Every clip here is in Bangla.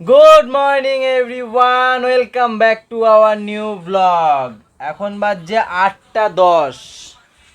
Good morning everyone, welcome back to our new blog. এখন বাজছে 8:10।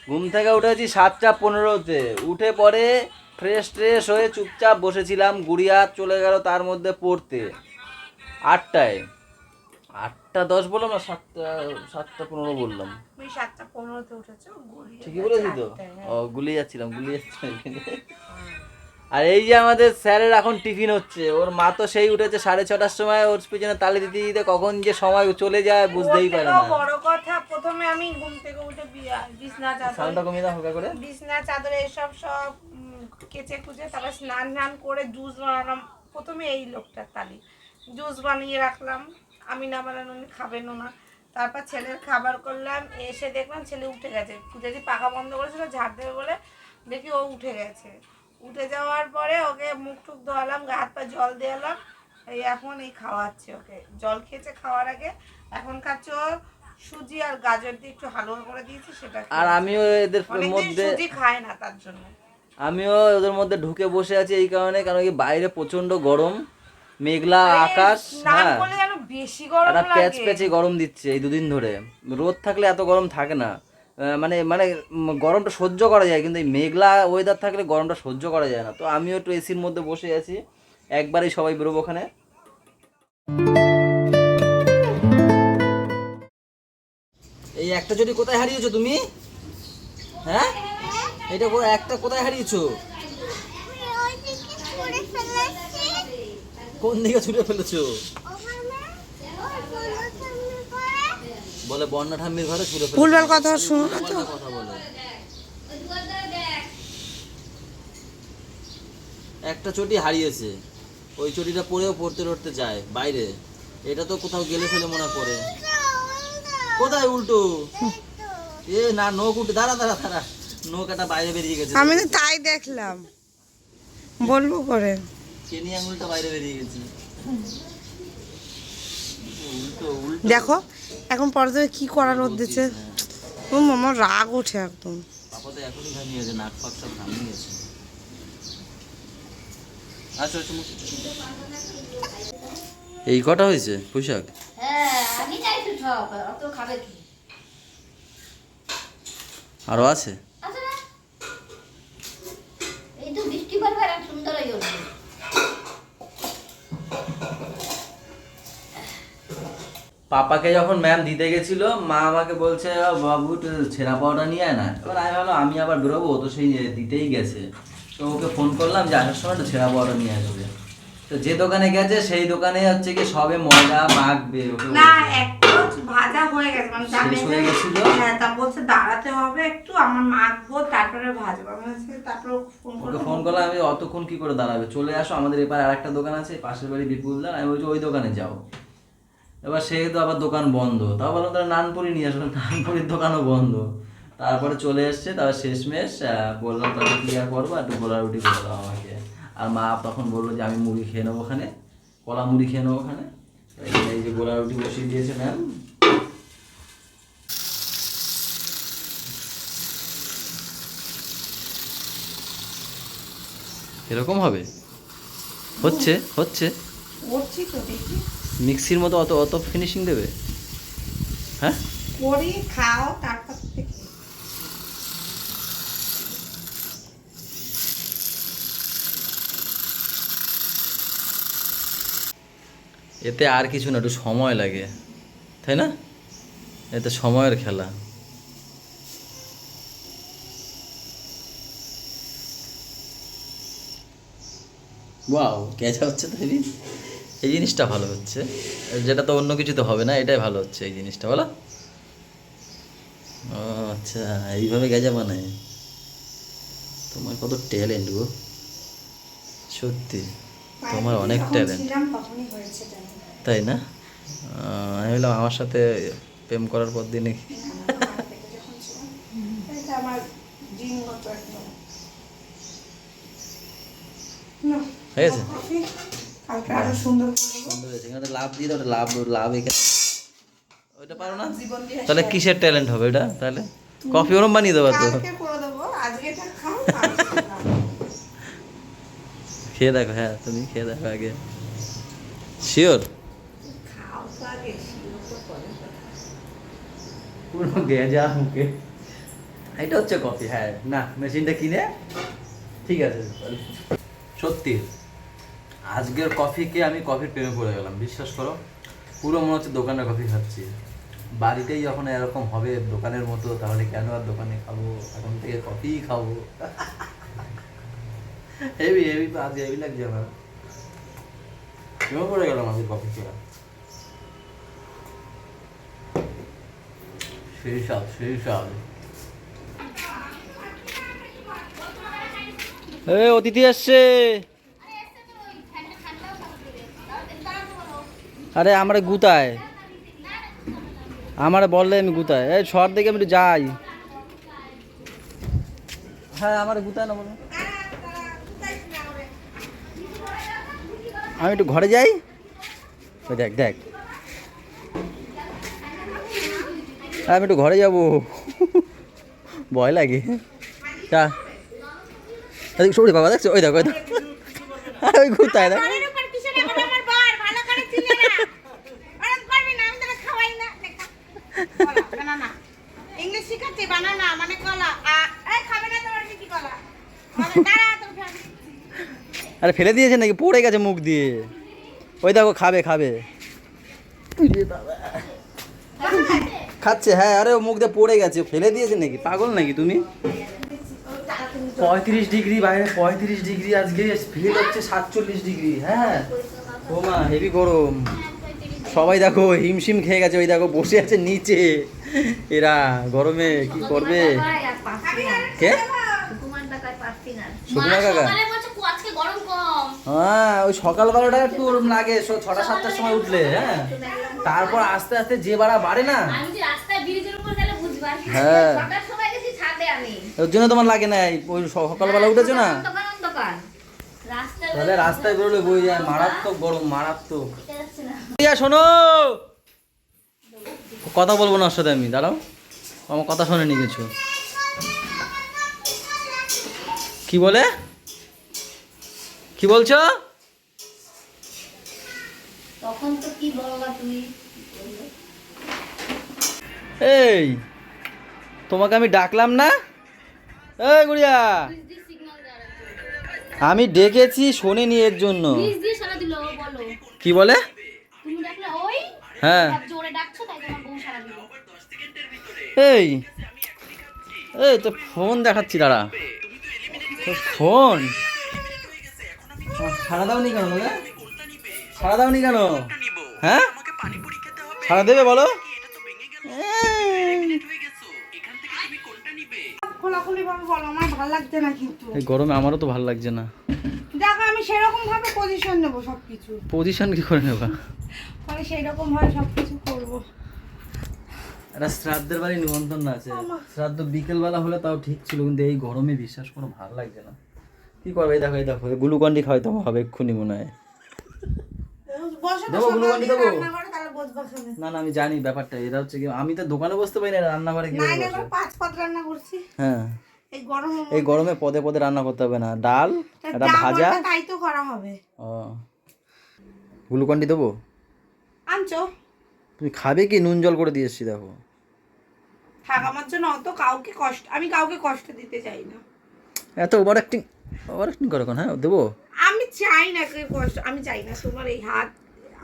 ঘুম থেকে উঠেছি 7:15-তে। উঠে পরে ফ্রেশ হয়ে চুপচাপ বসেছিলাম। গুড়িয়া চলে গেল তার মধ্যে পড়তে 8টায়। 8:10 বললাম না, 7:15 বললাম। তুমি 7:15-তে উঠেছো, গুলিয়ে ঠিকই বলেছি তো? ও, হ্যাঁ। গুলিয়ে যাচ্ছিলাম। আর এই যে আমাদের স্যারের এখন টিফিন হচ্ছে। ওর মা তো সেই উঠেছে 6:30টার সময়, ওর পিছনে তালি দিতে দিতে কখন যে সময় চলে যায় বুঝতেই পারে না। বড় কথা, প্রথমে আমি ঘুম থেকে উঠে বিছনা চাদর, সাউন্ডটা কমিয়ে দাও হালকা করে। বিছনা চাদর এসব সব কেচে কুচে তারপর স্নান করে জুস বানালাম। প্রথমে এই লোকটার তালি, জুস বানিয়ে রাখলাম। আমি না বানানো উনি খাবেন না। তারপর ছেলের খাবার করলাম। এসে দেখলাম ছেলে উঠে গেছে। যদি পাখা বন্ধ করেছিল ঝাড় দেবে বলে, দেখি ও উঠে গেছে। উঠে যাওয়ার পরে ওকে মুখ টুক ধোয়ালাম, গা হাত পা জল দিলাম। এই এখন এই খাওয়াচ্ছে ওকে। জল খেয়েছে খাওয়ার আগে। এখন খাচ্ছে ও সুজি আর গাজর দিয়ে একটু হালুয়া করে দিয়েছি, সেটা আর আমিও এদের মধ্যে সুজি খায় না তার জন্য। আমিও ওদের মধ্যে ঢুকে বসে আছি এই কারণে, কারণ কি বাইরে প্রচন্ড গরম, মেঘলা আকাশ। হ্যাঁ, বেশি গরম একটা প্যাচ লাগে। প্যাচে গরম দিচ্ছে এই দুদিন ধরে। রোদ থাকলে এত গরম থাকে না। মানে মানে গরমটা সহ্য করা যায়, কিন্তু এই মেঘলা ওয়েদার থাকলে গরমটা সহ্য করা যায় না। তো আমিও একটু এসির মধ্যে বসে আছি। একবারেই সবাই বেরোবো ওখানে। এই একটা চটি কোথায় হারিয়েছো তুমি? হ্যাঁ, এটা একটা কোথায় হারিয়েছো? কোন দিকে ছুটে ফেলেছো? বলে বন্যা ঠাম্মির ঘরে ছুটে ফেলেছো। ভুলভাল কথা শুনো না তো। কথা বলে একটা চটি হারিয়েছে। ওই চটিটা পরেও পড়তে চায় বাইরে। এটা তো কোথাও গেলে ফেলে মনে পড়ে। কোথায় উল্টো? এ না, নখ উল্টো। দাঁড়া দাঁড়া দাঁড়া, নখ একটা বাইরে বেরিয়ে গেছে। আমি তো তাই দেখলাম, বলবো করে। কেনি আঙুলটা বাইরে বেরিয়ে গেছে। উল্টো উল্টো। দেখো এখন পরে থেকে কি করার ওর দিচ্ছে। আমার রাগ ওঠে একদম। পাপা তো এখনই ঘামিয়ে গেছে, নাক ফাক সব ঘামিয়ে গেছে। আচ্ছা, এই কটা হয়েছে পোশাক? আরো আছে? পাপাকে যখন ম্যাম দিতে গেছিল, মা আমাকে বলছে বাবু একটু ছেঁড়া পাউডার নিয়ে আয় না। এবার আমি ভাবলাম আমি আবার বেরোবো, তো সেই দিতেই গেছে। তো ওকে ফোন করলাম যে আসার সময় একটু ছেঁড়া পাউডার নিয়ে আসবে। তো যে দোকানে গেছে সেই দোকানে হচ্ছে কি সবে ময়দা মাখবে। ওকে না, একটা ভাজা হয়ে গেছে, মানে শেষ হয়ে গেছিল। হ্যাঁ, তা বলছে দাঁড়াতে হবে একটু, আমার মাখবো তারপরে ভাজবো। আমি বলছি তারপর ওকে ফোন করলাম, আমি অতক্ষণ কি করে দাঁড়াবে, চলে আসো আমাদের এপারে আরেকটা দোকান আছে পাশের বাড়ি বিপুলদার। আমি বলছি ওই দোকানে যাও। এবার সে তো আবার দোকান বন্ধ। তাও বললাম তাহলে নানপুরি নিয়ে আসলো, নানপুরির দোকানও বন্ধ। তারপরে চলে এসছে। তারপর শেষমেশ বললাম তাহলে ক্লিয়ার করবো, একটু গোলা রুটি করে দাও আমাকে। আর মা তখন বললো যে আমি মুড়ি খেয়ে নেবো ওখানে, কলা মুড়ি খেয়ে নেবো ওখানে। এই যে গোলা রুটি বসিয়ে দিয়েছে ম্যাম। এরকম হবে? হচ্ছে হচ্ছে করছি তো, দেখি মিক্সির মতো অত অত ফিনিশিং দেবে? হ্যাঁ, করি, খাও তারপর থেকে। এতে আর কিছু না, একটু সময় লাগে, তাই না? এতে সময়ের খেলা। ওয়াও, কেঁচা হচ্ছে তো এই জিনিসটা ভালো হচ্ছে। যেটা তো অন্য কিছু তো হবে না, এটাই ভালো হচ্ছে এই জিনিসটা, বলো? ও আচ্ছা, এইভাবে গেজা বানায়। তোমার কত ট্যালেন্ট গো, সত্যি তোমার অনেক ট্যালেন্ট। তাই না? আমি বললাম আমার সাথে প্রেম করার পর দিনে হয়েছে। সুন্দর হয়েছে। এখানে লাভ দিয়ে দাও, লাভ লাভ এখানে। ওইটা পারো না তাহলে কিসের ট্যালেন্ট হবে এটা? তাহলে কফি ওরম বানিয়ে দেবো তো। খেয়ে দেখো, হ্যাঁ তুমি খেয়ে দেখো আগে। শিওর? খাও তো আগে, শিওর তো পরে কথা। পুরো গেজা মুখে। এটা হচ্ছে কফি, হ্যাঁ না মেশিনটা কিনে ঠিক আছে। সত্যি আজকের কফিকে আমি কফির প্রেমে পড়ে গেলাম, বিশ্বাস করো। পুরো মনে হচ্ছে দোকানের কফি খাচ্ছি। বাড়িতেই যখন এরকম হবে দোকানের মতো, তাহলে কেন আর দোকানে খাবো, এখন থেকে কফিই খাবো। হেভি হেভি তো আজ হেভি লাগছে আমার, প্রেমে পড়ে গেলাম আজকে কফি খেয়ে। সেই স্বাদ, সেই স্বাদ। এই অতিথি আসছে। আরে আমার গুতায়, আমার বললে আমি গুতায়। এই শহর থেকে আমি একটু যাই। হ্যাঁ আমার গুতায় না বলো, আমি একটু ঘরে যাই। ওই দেখ দেখ, আমি একটু ঘরে যাবো, ভয় লাগে। তা সরি বাবা, দেখছো ওই দেখো, ওই দেখো ওই গুতায় দেখ। ইংলিশ শিখাচ্ছি, বানানা মানে কলা। খাবে না তোমার কি কলা? আরে ফেলে দিয়েছে নাকি, পড়ে গেছে মুখ দিয়ে। ওই দেখো খাবে খাবে, খাচ্ছে। হ্যাঁ আরে ও মুখ দিয়ে পড়ে গেছে, ফেলে দিয়েছে নাকি, পাগল নাকি তুমি? 35 ডিগ্রি বাইরে, 35 ডিগ্রি, আজকে ফিল হচ্ছে 47 ডিগ্রি। হ্যাঁ ও মা হেভি গরম। সবাই দেখো হিমশিম খেয়ে গেছে, ওই দেখো বসে আছে নিচে। এরা গরমে কি করবে? কে? সুকুমার কাকা? হ্যাঁ ওই সকালবেলাটা একটু ওরম লাগে, 6টা-7টার সময় উঠলে। হ্যাঁ তারপর আস্তে আস্তে যে বাড়া বাড়ে না, হ্যাঁ ওর জন্য তোমার লাগে না। ওই সকালবেলা উঠেছো না, তাহলে রাস্তায় বেরোলে বই যায়। মারাত্মক গরম, মারাত্মক। শোনো, কথা বলবো না ওর সাথে আমি, দাঁড়াও। আমার কথা শোনেনি কিছু। কি বলে, কি বলছো? তখন তো কি বলবা তুমি? এই তোমাকে আমি ডাকলাম না? এই গুড়িয়া, আমি ডেকেছি শোনেনি এর জন্য। কি বলে? তুমি ডাকলে ওই হ্যাঁ জোরে ডাকছো তাই তোমার বউ সারা দিল। এই এই তো ফোন দেখাচ্ছি, দাঁড়া। ফোন সারা দাওনি কেন? বলে সারা দাওনি কেন? হ্যাঁ সারা দেবে বলো। খোলাখুলি ভাবে বলো, আমার ভালো লাগছে না কিন্তু। এই গরমে আমারও তো ভালো লাগছে না। দেখো আমি সেরকম ভাবে পজিশন নেবো সবকিছু। পজিশন কি করে নেবা? মানে সেই রকম ভাবে সবকিছু করবো। একটা শ্রাদ্ধের বাড়ি নিমন্ত্রণ আছে, শ্রাদ্ধ বিকেলবেলা হলে তাও ঠিক ছিল, কিন্তু এই গরমে বিশ্বাস করো ভালো লাগছে না। কি করবে? এই দেখো, এই দেখো গ্লুকন্ডি খাওয়াইতে হবে এক্ষুনি মনে হয়। দেবো গ্লুকন্ডি দেবো? না না আমি জানি ব্যাপারটা, এটা হচ্ছে কি, আমি তো দোকানে বসতে পারি না, রান্নাঘরে কি বসে? 5 রান্না করছি। হ্যাঁ এই এই গরমে পদে পদে রান্না করতে হবে না, ডাল একটা ভাজা, তাই তো করা হবে। ও গ্লুকন্ডি দেবো? আনছো? তুমি খাবে কি? নুন জল করে দিয়ে এসছি দেখো। থাক, আমার জন্য অত কাউকে কষ্ট, আমি কাউকে কষ্ট দিতে চাই না। এত ওভার অ্যাক্টিং করো কেন? হ্যাঁ দেবো। আমি চাই না কেউ কষ্ট, আমি চাই না তোমার এই হাত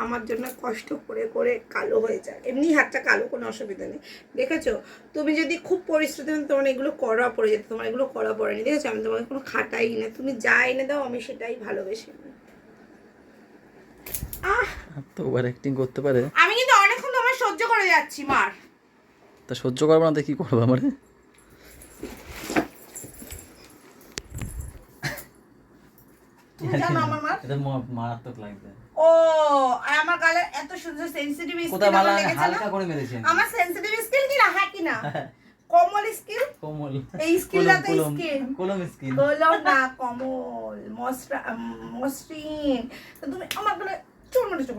আমার জন্য কষ্ট করে করে কালো হয়ে যায়। এমনি হাতটা কালো, কোনো অসুবিধা নেই। দেখেছো, তুমি যদি খুব পরিশ্রম, তোমার এগুলো করা পড়ে যেত, তোমার এগুলো করা পড়েনি। দেখেছো আমি তোমাকে কোনো খাটাই না, তুমি যা এনে দাও আমি সেটাই ভালোবেসে নিই। তো ওভার অ্যাক্টিং করতে পারে। আমি কিন্তু অনেকক্ষণ তোমার সহ্য করে যাচ্ছি মার। তা সহ্য করবো না তো কি করবো আমার? তুমি জানো আমার মার এটা মারাত্মক লাগবে। ও আর আমার গালে এত সুন্দর সেনসিটিভ স্কিন কোথায় ভালো লেগেছে না? হালকা করে মেরেছেন। আমার সেনসিটিভ স্কিন কি না, হ্যাঁ কি না? কোমল স্কিন, কোমল, এই স্কিনটা তো স্কিন কোলম স্কিন হলো না, কোমল মসৃণ। তো তুমি আমার গালে চোর মনে চোখ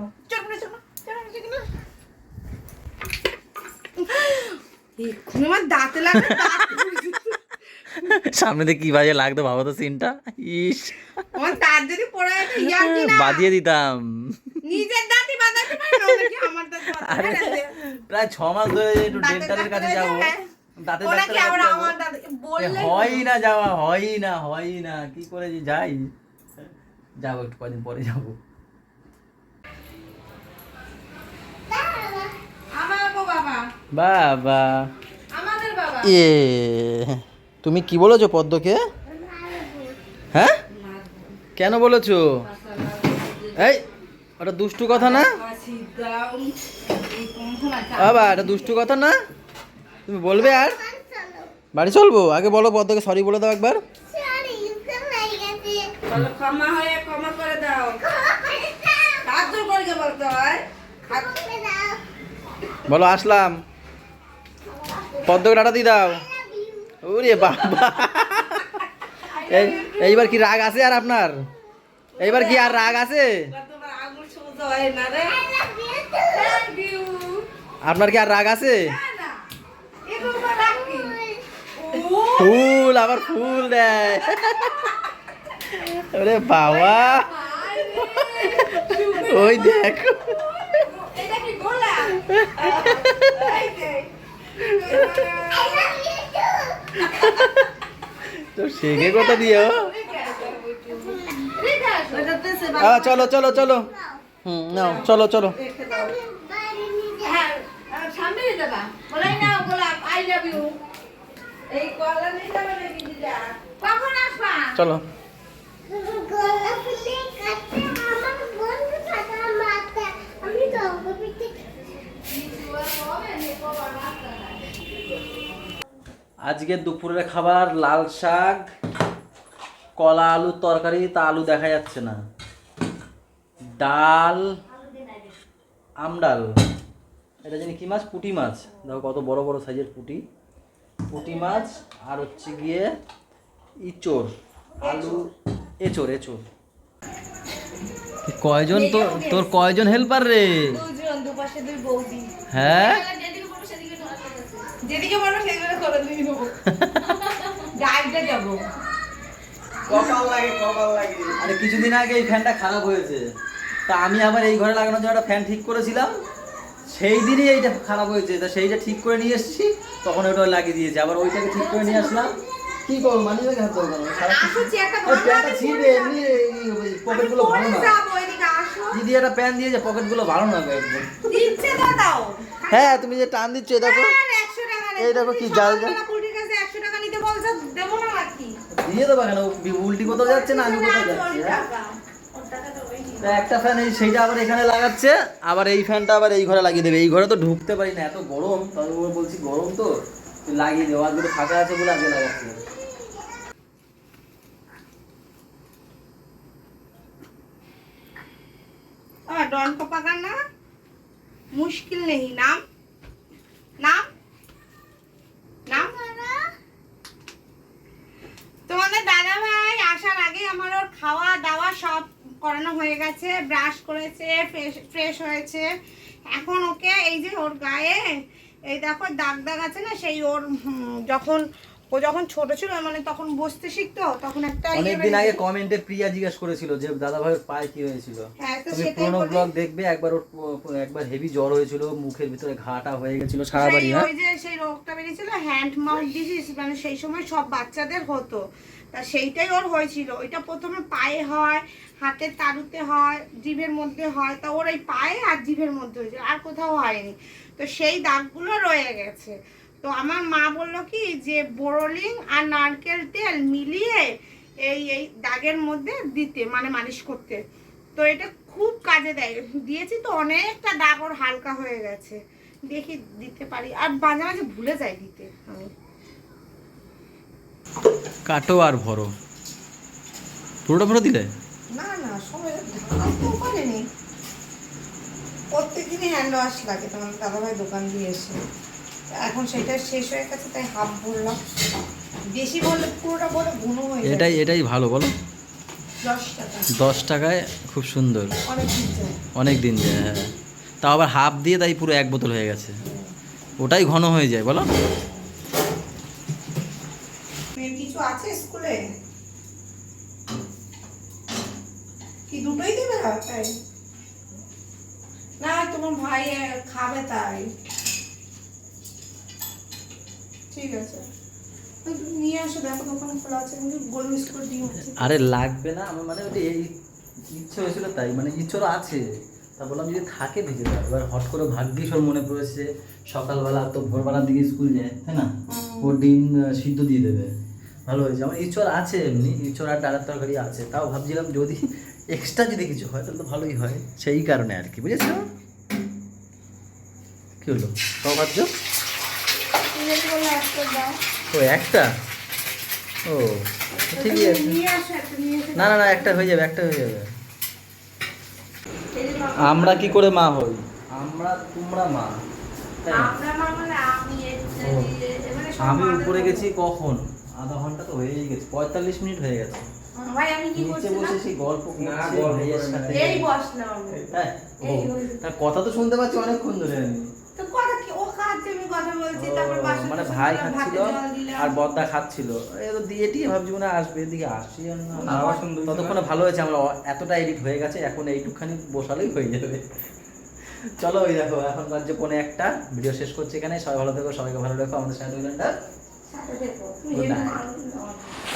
এক্ষুনি আমার দাঁতে লাগবে। সামনে দিয়ে কি বাজে লাগতো ভাবো তো সিনটা। ইস আমার দাঁত যদি পড়ে যেত ইয়ার কি না বাজিয়ে দিতাম। নিজের দাঁতই বাঁধাতে পারে না নাকি আমার দাঁত আরে বাঁধাতে প্রায় 6 মাস ধরে একটু ডেন্টালের কাছে যাবো, দাঁতের ওরা কি ডাক্তারের আবার কাছে যাবো। আমার দাঁত বললে হয় না যাওয়া, হয় না কি করে যে যাই, যাবো একটু কদিন পরে যাবো। আমার বাবা বাবা আমাদের বাবা এ তুমি কি বলেছো পদ্মকে? হ্যাঁ কেন বলেছো? এই ওটা দুষ্টু কথা না বাবা, এটা দুষ্টু কথা না, তুমি বলবে আর বাড়ি চলবো? আগে বলো পদ্মকে সরি বলে দাও একবার। বলো ক্ষমা হয়ে ক্ষমা করে দাও, হাত জোর করে বলতে হয়। বলো আসলাম, পদ্মকে টাটা দিয়ে দাও। ওরে বাবা, এইবার কি রাগ আছে আর আপনার? এইবার কি আর রাগ আছে? তোমার আঙুল সোজা হয় না রে। Thank you. আপনার কি আর রাগ আছে? না এগুলো রাখি ও ফুল, আবার ফুল দেয়। ওরে বাবা, ওই দেখো এটা কি গোলা এই যে তো শেখে কথা দিও। এটাতে সে চলো চলো চলো, নাও চলো চলো। হ্যাঁ সামনে যাবা বলাই না গোলাপ আই লাভ ইউ এই কলা নিয়ে যাবে নাকি দিদা কখন আসবা চলো আজকে দুপুরের খাবার লাল শাক, কলা আলুর তরকারি, তা আলু দেখা যাচ্ছে না, ডাল, আমডাল, এটা জানি কি মাছ, পুঁটি মাছ, দেখো কত বড় বড় সাইজের পুঁটি, পুঁটি মাছ, আর হচ্ছে গিয়ে ইচোর, আলু, এচোর এচোর। কয়জন তোর কয়জন হেল্পার রে? দুজন দুপাশে দুই বৌদি হ্যাঁ যেদিকে বলবো সেদিকে করে দিয়ে দেবো ডাইভে যাবো আরে কিছুদিন আগে এই ফ্যানটা খারাপ হয়েছে, তা আমি আবার এই ঘরে লাগানোর জন্য একটা ফ্যান ঠিক করেছিলাম, সেই দিনই এইটা খারাপ হয়েছে, তা সেইটা ঠিক করে নিয়ে এসেছি, তখন ওটা লাগিয়ে দিয়েছে, আবার ওইটাকে ঠিক করে নিয়ে আসলাম। কি করবো, মানিয়ে হাত দেবো কেন? আসুছি একটা প্যানটা ছিঁড়বে, এমনি পকেটগুলো ভালো না। যাবো এদিকে আসো দিদি একটা প্যান দিয়েছে, পকেটগুলো ভালো না একদম। দিচ্ছে তো দাও হ্যাঁ তুমি যে টান দিচ্ছ, এই দেখো, আর 100 টাকা এই দেখো কি জাল জাল। পুলির কাছে 100 টাকা নিতে বলছো দেবো না নাকি দিয়ে দেবো কেন? উল্টি কোথাও যাচ্ছে না আমি কোথাও যাচ্ছি? হ্যাঁ তা একটা ফ্যান এই সেইটা আবার এখানে লাগাচ্ছে, আবার এই ফ্যানটা আবার এই ঘরে লাগিয়ে দেবে। এই ঘরে তো ঢুকতে পারি না, এত গরম, তবে বলছি গরম তো লাগিয়ে দেবো, আজকে ফাঁকা আছে বলে আগে লাগাচ্ছি। डॉन को पकड़ना मुश्किल नहीं नाम नाम नाम তোমাদের দাদা ভাই আসার আগে আমার ওর খাওয়া দাওয়া সব করানো হয়ে গেছে, ব্রাশ করেছে, ফ্রেশ হয়েছে। এখন ওকে এই যে ওর গায়ে এই দেখো দাগ দাগ আছে না, সেই ওর যখন ছোট ছিল মানে তখন বসতে শিখতো, তখন একটা অনেকদিন আগে কমেন্টে প্রিয়া জিজ্ঞাসা করেছিল যে দাদা ভাইয়ের পায়ে কি হয়েছিল। হ্যাঁ তো তুমি সেটাই পুরোনো বলি। ব্লগ দেখবে, একবার হেভি জ্বর হয়েছিল, মুখের ভিতরে ঘাটা হয়ে গেছিল সারা বাড়ি। হ্যাঁ ওই যে সেই রোগটা বেরিয়েছিল হ্যান্ড মাউথ ডিজিজ, মানে সেই সময় সব বাচ্চাদের হতো, তা সেইটাই ওর হয়েছিল। ওইটা প্রথমে পায়ে হয়, হাতের তালুতে হয়, জিভের মধ্যে হয়, তা ওর এই পায়ে আর জিভের মধ্যে হয়েছিল, আর কোথাও হয়নি। তো সেই দাগগুলো রয়ে গেছে। তো আমার মা বললো কি যে বোরোলিং আর নারকেল তেল মিলিয়ে এই দাগের মধ্যে দিতে, মানে মালিশ করতে। তো এটা খুব কাজে দেয়, দিয়েছি তো অনেকটা দাগ ওর হালকা হয়ে গেছে। দেখি দিতে পারি, আর মাঝে মাঝে ভুলে যাই দিতে আমি। কাটো আর ভরো, পুরোটা ভরো দিলে না না সবাই তো পারেনি, প্রত্যেকদিনই হ্যান্ড ওয়াশ লাগে, তোমার দাদাভাই দোকান দিয়ে এসে। এখন সেটা শেষ হয়ে গেছে তাই হাফ বললাম, বেশি বললে পুরোটা বলে গুণও হয়ে যায়। এটাই ভালো বলো। 10 টাকা 10 টাকায় খুব সুন্দর, অনেক দিন যায়। অনেক দিন যায়। হ্যাঁ তাও আবার হাফ দিয়ে তাই পুরো 1 বোতল হয়ে গেছে, ওটাই ঘন হয়ে যায় বলো। মেয়ের কিছু আছে স্কুলে কি দুটোই দেবে তাই? না তোমার ভাই খাবে তাই। ঠিক আছে তুমি নিয়ে আসো, দেখো দোকান খোলা আছে, কিন্তু গোল বিস্কুট দিয়ে আছে। আরে লাগবে না, আমার মানে ওটা এই ইচ্ছে হয়েছিল তাই, মানে ইচ্ছারও আছে, তা বললাম যদি থাকে ভেজে দাও। এবার হট করে ভাগ্যিস ওর মনে পড়েছে সকালবেলা তো ভোরবেলার দিকে স্কুল যায়, তাই না, ও ডিম সিদ্ধ দিয়ে দেবে, ভালো হয়েছে। আমার ইচ্ছর আছে, এমনি ইচ্ছর আর ডালের তরকারি আছে, তাও ভাবছিলাম যদি এক্সট্রা যদি কিছু হয় তাহলে তো ভালোই হয়, সেই কারণে আর কি, বুঝেছো? কি হলো তাও ভাবছো? তুমি যদি বলো একটা দাও। ও একটা, ও ঠিকই আছে, নিয়ে আসো একটা, নিয়ে এসে না না না একটা হয়ে যাবে, একটা হয়ে যাবে। এই যে বাবা, আমরা কি করে মা হই? আমরা তোমরা মা, তাই না? আমরা মা মানে আমি এবারে সব আমি মাদের উপরে বলবো। গেছি কখন, আধা ঘন্টা তো হয়েই গেছে, 45 মিনিট হয়ে গেছে। ভাই আমি কি নিচে করছিলাম? বসে সেই গল্প করছি ভাইয়ের সাথে। এই বসলাম আমি। হ্যাঁ, ও, এই হয়েছে। তার কথা তো শুনতে পাচ্ছি অনেকক্ষণ ধরে আমি। তো কথা কি, ও খাচ্ছে আমি কথা বলছি, তারপর ও, বাসন মানে টাসন ভাই ধুলাম, খাচ্ছিল ভাতে জল দিলাম। আর বদ্দা খাচ্ছিল, এই তো দিয়ে টিয়ে ভাবছি মনে হয় আসবে, এদিকে আসছি আর না। আবার ততক্ষণে ভালো হয়েছে, আমরা এতটা এডিট হয়ে গেছে, এখন এইটুকখানি বসালেই হয়ে যাবে। চলো ওই দেখো এখন বাজছে 1:45, ভিডিও শেষ করছি এখানে। সবাই ভালো থেকো, সবাইকে ভালো রেখো, আমাদের সাথে সাথে দেখো তুমি Good এরকম night. আনন্দ দাও না।